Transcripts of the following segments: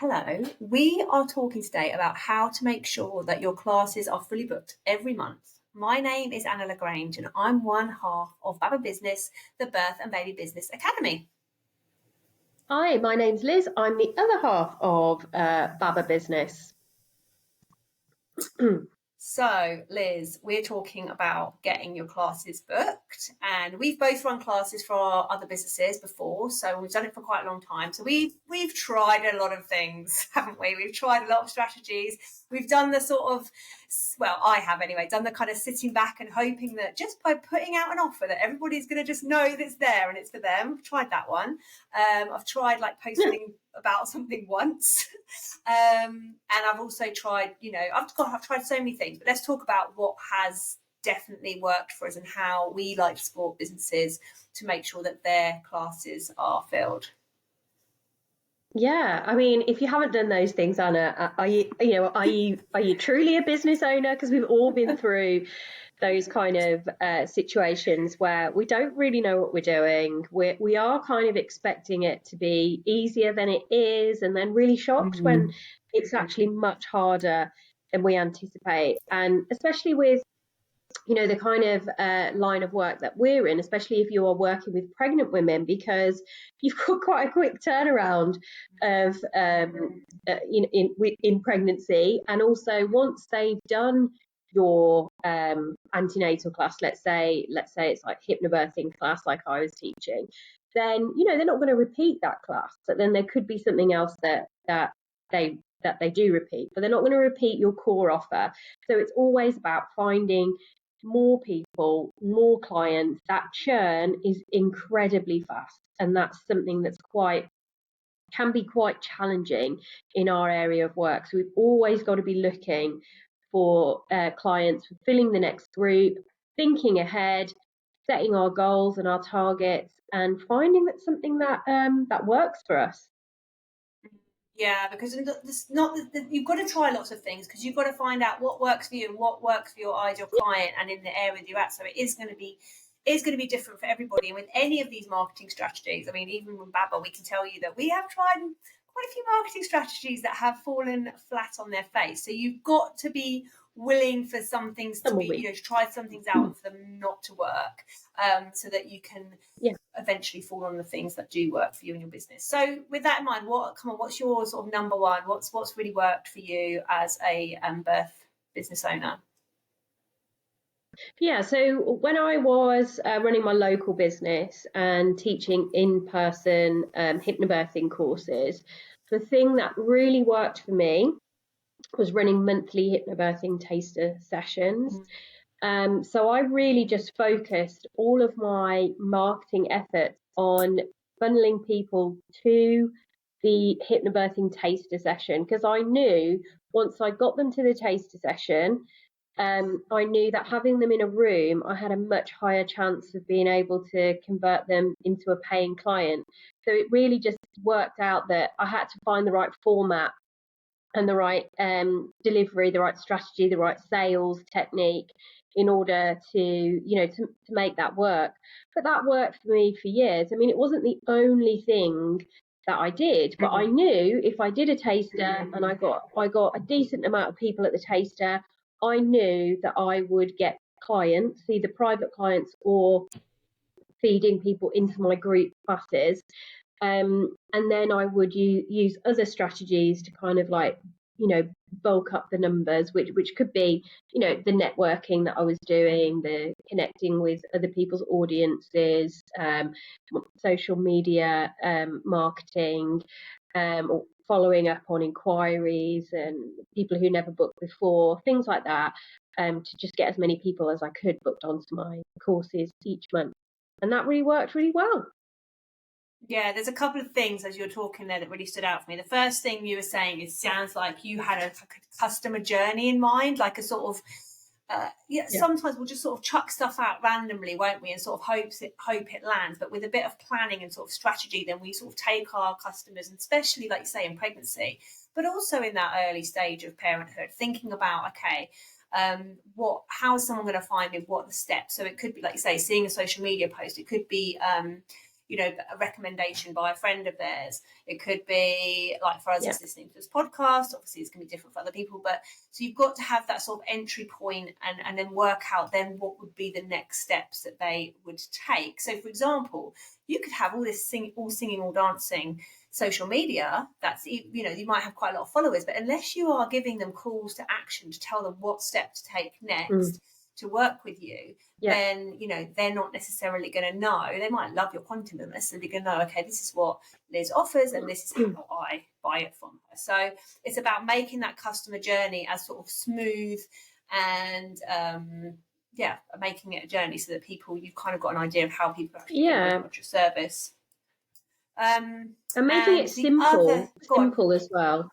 Hello, we are talking today about how to make sure that your classes are fully booked every month. My name is Anna Lagrange and I'm one half of Baba Business, the Birth and Baby Business Academy. Hi, my name's Liz. I'm the other half of Baba Business. So, Liz, we're talking about getting your classes booked, and we've both run classes for our other businesses before, so we've done it for quite a long time. So we've tried a lot of things, haven't we? We've tried a lot of strategies. We've done the sort of, well, I have anyway, done the kind of sitting back and hoping that just by putting out an offer that everybody's going to just know that it's there and it's for them. I've tried that one. I've tried like posting about something once. And I've also tried, I've tried so many things, but let's talk about what has definitely worked for us and how we like to support businesses to make sure that their classes are filled. Yeah, I mean, if you haven't done those things, Anna, are you truly a business owner? Because we've all been through those kind of situations where we don't really know what we're doing. We are kind of expecting it to be easier than it is, and then really shocked when it's actually much harder than we anticipate. And especially with the kind of line of work that we're in, especially if you are working with pregnant women, because you've got quite a quick turnaround of in pregnancy, and also once they've done your antenatal class, let's say it's like hypnobirthing class like I was teaching, then they're not going to repeat that class, but then there could be something else that they do repeat, but they're not going to repeat your core offer. So it's always about finding more people, more clients. That churn is incredibly fast, and that's something that's can be quite challenging in our area of work. So we've always got to be looking for clients, filling the next group, thinking ahead, setting our goals and our targets, and finding that something that works for us. Yeah, because it's not you've got to try lots of things because you've got to find out what works for you and what works for your ideal client and in the area that you're at. So it is going to be different for everybody. And with any of these marketing strategies, I mean, even with Baba, we can tell you that we have tried quite a few marketing strategies that have fallen flat on their face. So you've got to be willing for some things to be, to try some things out and for them not to work, so that you can eventually fall on the things that do work for you and your business. So with that in mind, what's your sort of number one? What's really worked for you as a birth business owner? Yeah, so when I was running my local business and teaching in-person hypnobirthing courses, the thing that really worked for me was running monthly hypnobirthing taster sessions. So I really just focused all of my marketing efforts on funneling people to the hypnobirthing taster session, because I knew once I got them to the taster session, I knew that having them in a room, I had a much higher chance of being able to convert them into a paying client. So it really just worked out that I had to find the right format and the right delivery, the right strategy, the right sales technique in order to make that work. But that worked for me for years. I mean, it wasn't the only thing that I did, but I knew if I did a taster and I got a decent amount of people at the taster, I knew that I would get clients, either private clients or feeding people into my group classes. And then I would use other strategies to kind of bulk up the numbers, which could be the networking that I was doing, the connecting with other people's audiences, social media marketing, or following up on inquiries and people who never booked before, things like that, to just get as many people as I could booked onto my courses each month. And that really worked really well. Yeah, there's a couple of things as you're talking there that really stood out for me. The first thing you were saying sounds like you had a customer journey in mind, like a sort of sometimes we'll just sort of chuck stuff out randomly, won't we, and sort of hope it lands. But with a bit of planning and sort of strategy, then we sort of take our customers, and especially like you say in pregnancy, but also in that early stage of parenthood, thinking about how's someone going to find me, what are the steps. So it could be, like you say, seeing a social media post. It could be a recommendation by a friend of theirs. It could be like for us as listening to this podcast. Obviously, it's going to be different for other people, but so you've got to have that sort of entry point and then work out then what would be the next steps that they would take. So, for example, you could have all this all singing, all dancing social media. That's, you might have quite a lot of followers, but unless you are giving them calls to action to tell them what step to take next to work with you, then they're not necessarily going to know. They might love your content, but necessarily going to know, okay, this is what Liz offers and this is how I buy it from her. So it's about making that customer journey as sort of smooth and making it a journey so that you've kind of got an idea of how people actually get your service. And making it simple as well.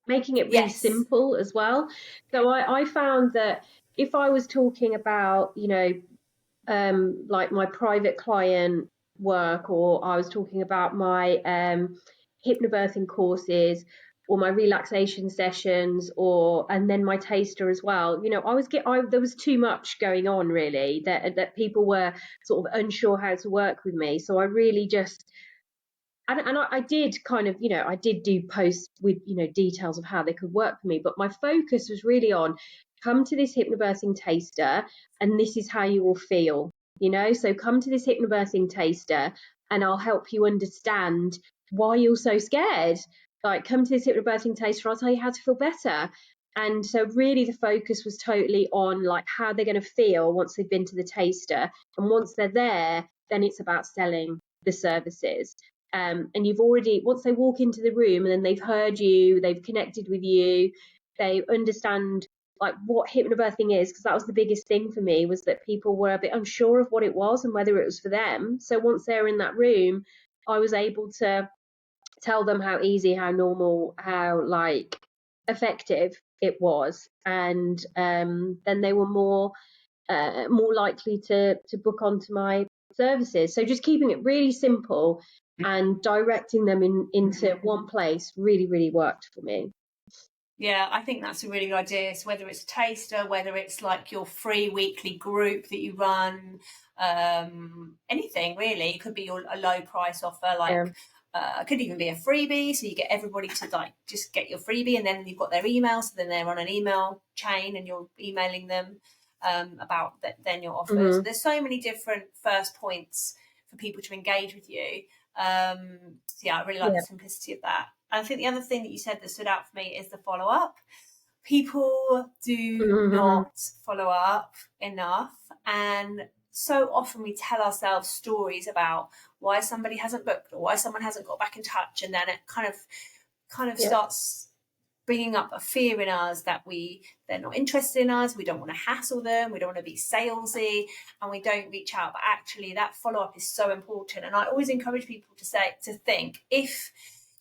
Making it really simple as well. So I found that if I was talking about, like my private client work, or I was talking about my hypnobirthing courses or my relaxation sessions, and then my taster as well, there was too much going on really, that people were sort of unsure how to work with me. So I really just, and I did kind of, I did do posts with, details of how they could work for me. But my focus was really on, come to this hypnobirthing taster and this is how you will feel, So come to this hypnobirthing taster and I'll help you understand why you're so scared. Like, come to this hypnobirthing taster, I'll tell you how to feel better. And so really the focus was totally on like how they're going to feel once they've been to the taster. And once they're there, then it's about selling the services. And you've already, once they walk into the room and then they've heard you, they've connected with you, they understand like what hypnobirthing is, because that was the biggest thing for me, was that people were a bit unsure of what it was and whether it was for them. So once they're in that room, I was able to tell them how easy, how normal, how like effective it was. And then they were more likely to book onto my services. So just keeping it really simple and directing them into one place really, really worked for me. Yeah, I think that's a really good idea. So whether it's a taster, whether it's like your free weekly group that you run, anything really. It could be a low price offer, like it could even be a freebie. So you get everybody to like just get your freebie, and then you've got their email. So then they're on an email chain, and you're emailing them about then your offers. So there's so many different first points for people to engage with you. So I really like the simplicity of that. And I think the other thing that you said that stood out for me is the follow-up. People do not follow up enough, and so often we tell ourselves stories about why somebody hasn't booked or why someone hasn't got back in touch, and then it kind of starts bringing up a fear in us that they're not interested in us, we don't want to hassle them, we don't want to be salesy, and we don't reach out. But actually that follow-up is so important. And I always encourage people to think, if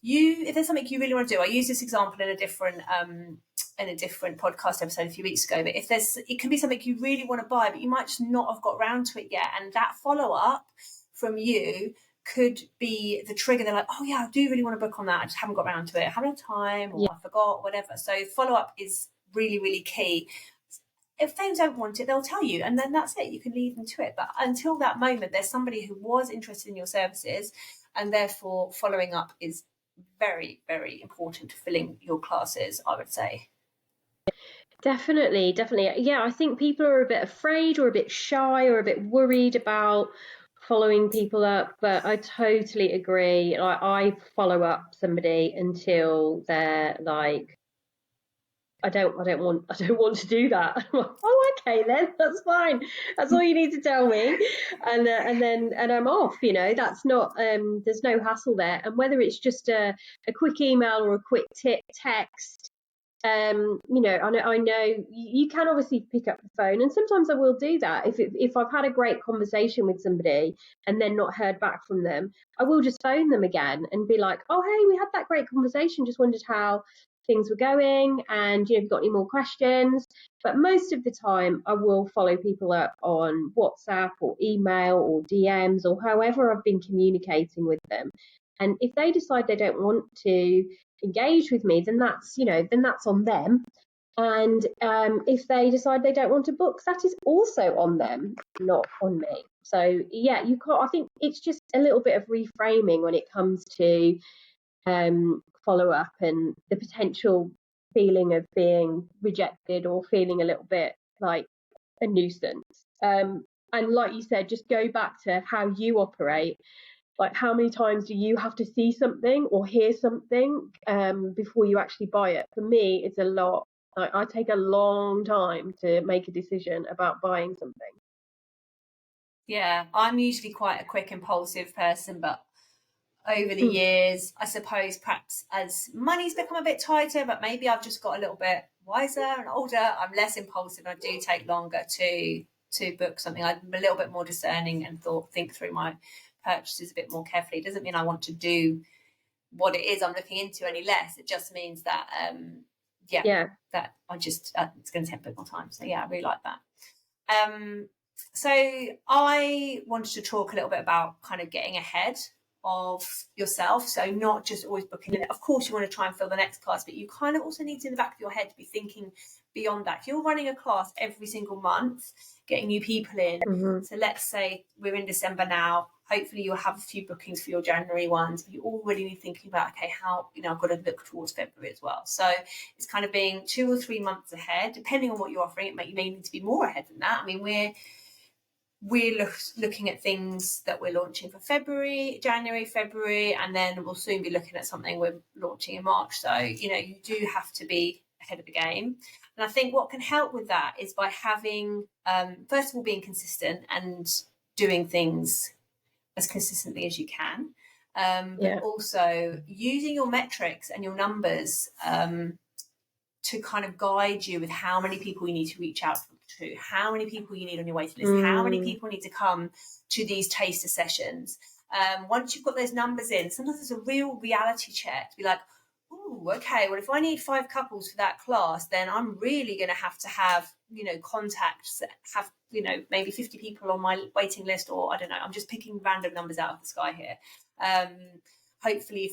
there's something you really want to do, I used this example in a different podcast episode a few weeks ago, but it can be something you really want to buy, but you might just not have got around to it yet, and that follow-up from you could be the trigger. They're like, oh yeah, I do really want to book on that, I just haven't got around to it, I haven't had time, or I forgot, whatever. So follow-up is really, really key. If they don't want it, they'll tell you, and then that's it, you can leave them to it. But until that moment, there's somebody who was interested in your services, and therefore following up is very, very important to filling your classes, I would say. Definitely. Yeah, I think people are a bit afraid or a bit shy or a bit worried about following people up, but I totally agree. I follow up somebody until they're like, I don't want to do that. Oh, okay, then that's fine. That's all you need to tell me, and then I'm off. That's not. There's no hassle there. And whether it's just a quick email or a quick text, I know you can obviously pick up the phone, and sometimes I will do that if I've had a great conversation with somebody and then not heard back from them. I will just phone them again and be like, oh hey, we had that great conversation, just wondered how things were going, and if you've got any more questions. But most of the time I will follow people up on WhatsApp or email or DMs or however I've been communicating with them. And if they decide they don't want to engage with me, then that's on them. And if they decide they don't want to book, that is also on them, not on me. So yeah, you can't. I think it's just a little bit of reframing when it comes to follow up and the potential feeling of being rejected or feeling a little bit like a nuisance. And like you said, just go back to how you operate. Like, how many times do you have to see something or hear something before you actually buy it? For me, it's a lot. I take a long time to make a decision about buying something. Yeah, I'm usually quite a quick, impulsive person, but over the years, I suppose perhaps as money's become a bit tighter, but maybe I've just got a little bit wiser and older, I'm less impulsive. I do take longer to book something. I'm a little bit more discerning and think through my purchases a bit more carefully. It doesn't mean I want to do what it is I'm looking into any less. It just means that that I just it's going to take a bit more time. So yeah, I really like that. So I wanted to talk a little bit about kind of getting ahead of yourself. So not just always booking it. Of course, you want to try and fill the next class, but you kind of also need to, in the back of your head, to be thinking beyond that. If you're running a class every single month, getting new people in. So let's say we're in December now. Hopefully you'll have a few bookings for your January ones. But you already need thinking about, okay, how, I've got to look towards February as well. So it's kind of being 2 or 3 months ahead, depending on what you're offering. You may need to be more ahead than that. I mean, we're looking at things that we're launching for January, February, and then we'll soon be looking at something we're launching in March. So, you do have to be ahead of the game. And I think what can help with that is by having, first of all, being consistent and doing things as consistently as you can. But also using your metrics and your numbers to kind of guide you with how many people you need to reach out to, how many people you need on your waiting list, how many people need to come to these taster sessions. Once you've got those numbers in, sometimes it's a real reality check to be like, oh, okay, well, if I need 5 couples for that class, then I'm really going to have, contacts that have, maybe 50 people on my waiting list, or I don't know, I'm just picking random numbers out of the sky here. Hopefully,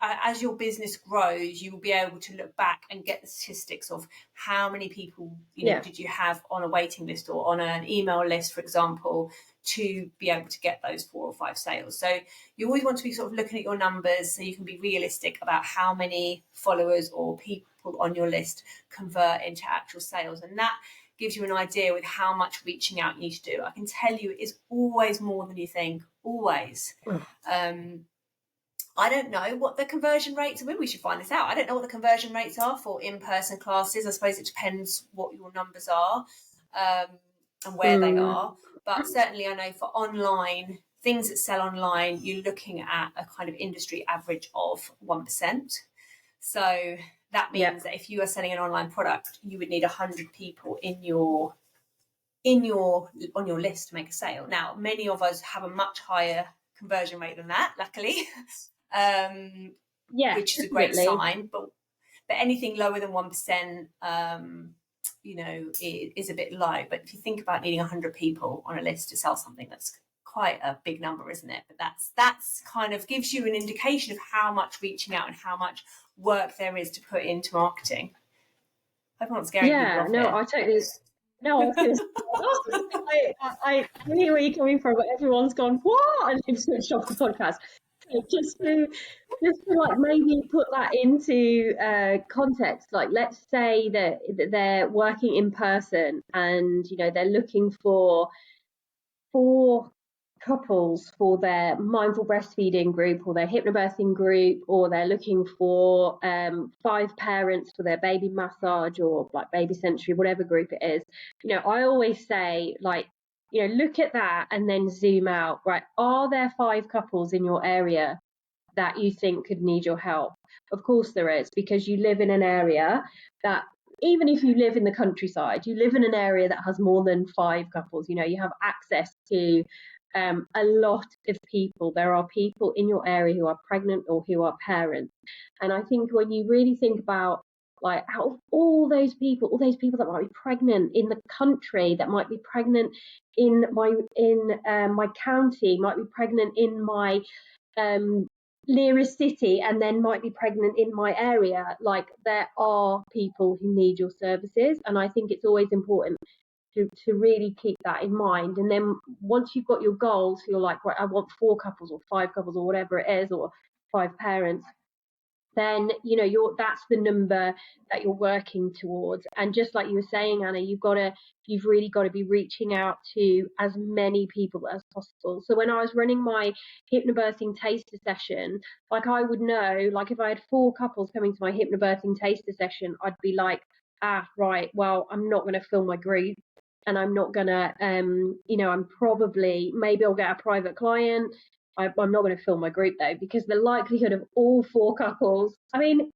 as your business grows, you will be able to look back and get the statistics of how many people did you have on a waiting list or on an email list, for example, to be able to get those 4 or 5 sales. So you always want to be sort of looking at your numbers so you can be realistic about how many followers or people on your list convert into actual sales. And that gives you an idea with how much reaching out you need to do. I can tell you it is always more than you think, always. I don't know what the conversion rates are. Maybe we should find this out. I don't know what the conversion rates are for in-person classes. I suppose it depends what your numbers are and where they are. But certainly I know for online, things that sell online, you're looking at a kind of industry average of 1%. So that means that if you are selling an online product, you would need 100 people on your list to make a sale. Now, many of us have a much higher conversion rate than that, luckily. Which is a great sign, but anything lower than 1%, it is a bit low. But if you think about needing 100 people on a list to sell something, that's quite a big number, isn't it? But that's kind of gives you an indication of how much reaching out and how much work there is to put into marketing. I hope I'm not scaring people off here. I totally. No, I was going to say, I hear where you're coming from, but everyone's gone, what? And you've switched off the podcast. Just to like maybe put that into context, like let's say that they're working in person and they're looking for 4 couples for their mindful breastfeeding group or their hypnobirthing group, or they're looking for 5 parents for their baby massage or like baby sensory, whatever group it is. I always say, like, look at that and then zoom out, right? Are there 5 couples in your area that you think could need your help? Of course there is, because you live in an area that, even if you live in the countryside, you live in an area that has more than 5 couples. You have access to a lot of people. There are people in your area who are pregnant or who are parents. And I think when you really think about, like, out of all those people that might be pregnant in the country, that might be pregnant in my county, might be pregnant in my nearest city and then might be pregnant in my area. Like, there are people who need your services, and I think it's always important to really keep that in mind. And then once you've got your goals, you're like, right, I want 4 couples or 5 couples or whatever it is, or 5 parents, then that's the number that you're working towards. And just like you were saying, Anna, you've really got to be reaching out to as many people as possible. So when I was running my hypnobirthing taster session, like, I would know, like, if I had 4 couples coming to my hypnobirthing taster session, I'd be like, right, well, I'm not going to fill my group, and I'm not going to I'm probably, maybe I'll get a private client. I'm not going to fill my group though, because the likelihood of all 4 couples, I mean,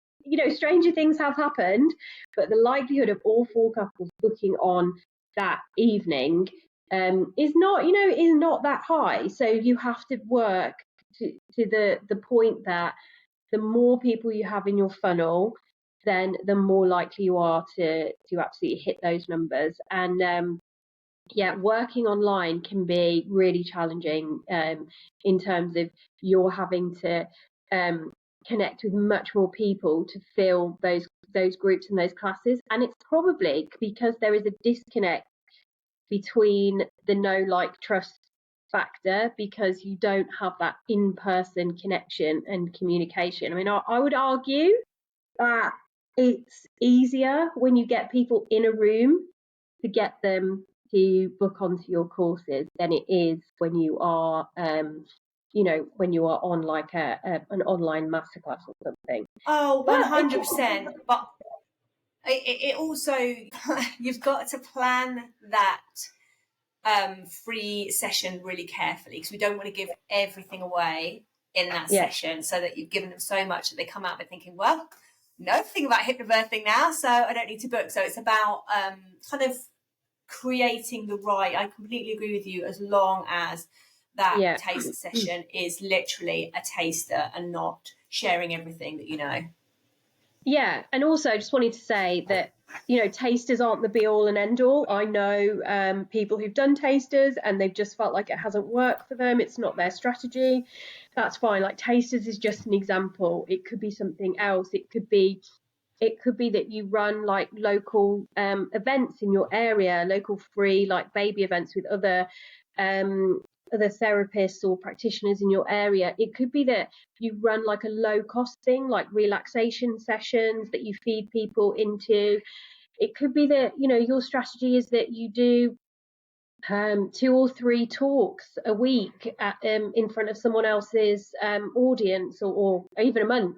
stranger things have happened, but the likelihood of all 4 couples booking on that evening is not that high. So you have to work to the point that the more people you have in your funnel, then the more likely you are to absolutely hit those numbers. And working online can be really challenging in terms of you're having to connect with much more people to fill those groups and those classes. And it's probably because there is a disconnect between the know, like, trust factor, because you don't have that in-person connection and communication. I mean, I would argue that it's easier when you get people in a room to get them to book onto your courses than it is when you are when you are on like an online masterclass or something. Oh, 100%. But it also, you've got to plan that free session really carefully, because we don't want to give everything away in that session, so that you've given them so much that they come out of it thinking, well, know everything about hypnobirthing now, so I don't need to book. So it's about kind of creating the right, I completely agree with you, as long as that taster session is literally a taster and not sharing everything that you know. Yeah, and also I just wanted to say that tasters aren't the be all and end all. I know people who've done tasters and they've just felt like it hasn't worked for them. It's not their strategy. That's fine. Like, tasters is just an example. It could be something else. It could be that you run like local events in your area, local free like baby events with other therapists or practitioners in your area. It could be that you run like a low cost thing, like relaxation sessions that you feed people into. It could be that your strategy is that you do 2 or 3 talks a week in front of someone else's audience, or even a month.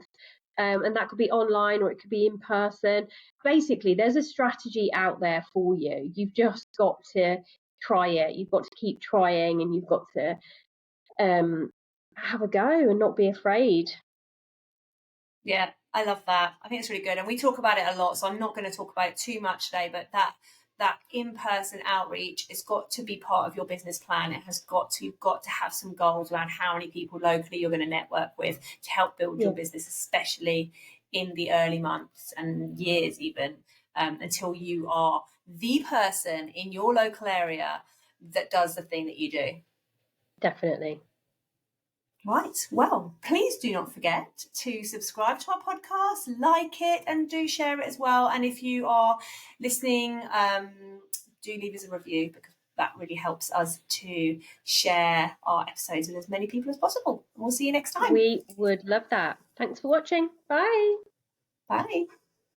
And that could be online or it could be in person. Basically, there's a strategy out there for you. You've just got to try it. You've got to keep trying, and you've got to have a go and not be afraid. Yeah, I love that. I think it's really good. And we talk about it a lot, so I'm not going to talk about it too much today, but that in-person outreach has got to be part of your business plan. You've got to have some goals around how many people locally you're going to network with to help build your business, especially in the early months and years even, until you are the person in your local area that does the thing that you do. Definitely. Right. Well, please do not forget to subscribe to our podcast, like it, and do share it as well. And if you are listening, do leave us a review, because that really helps us to share our episodes with as many people as possible. We'll see you next time. We would love that. Thanks for watching. Bye. Bye.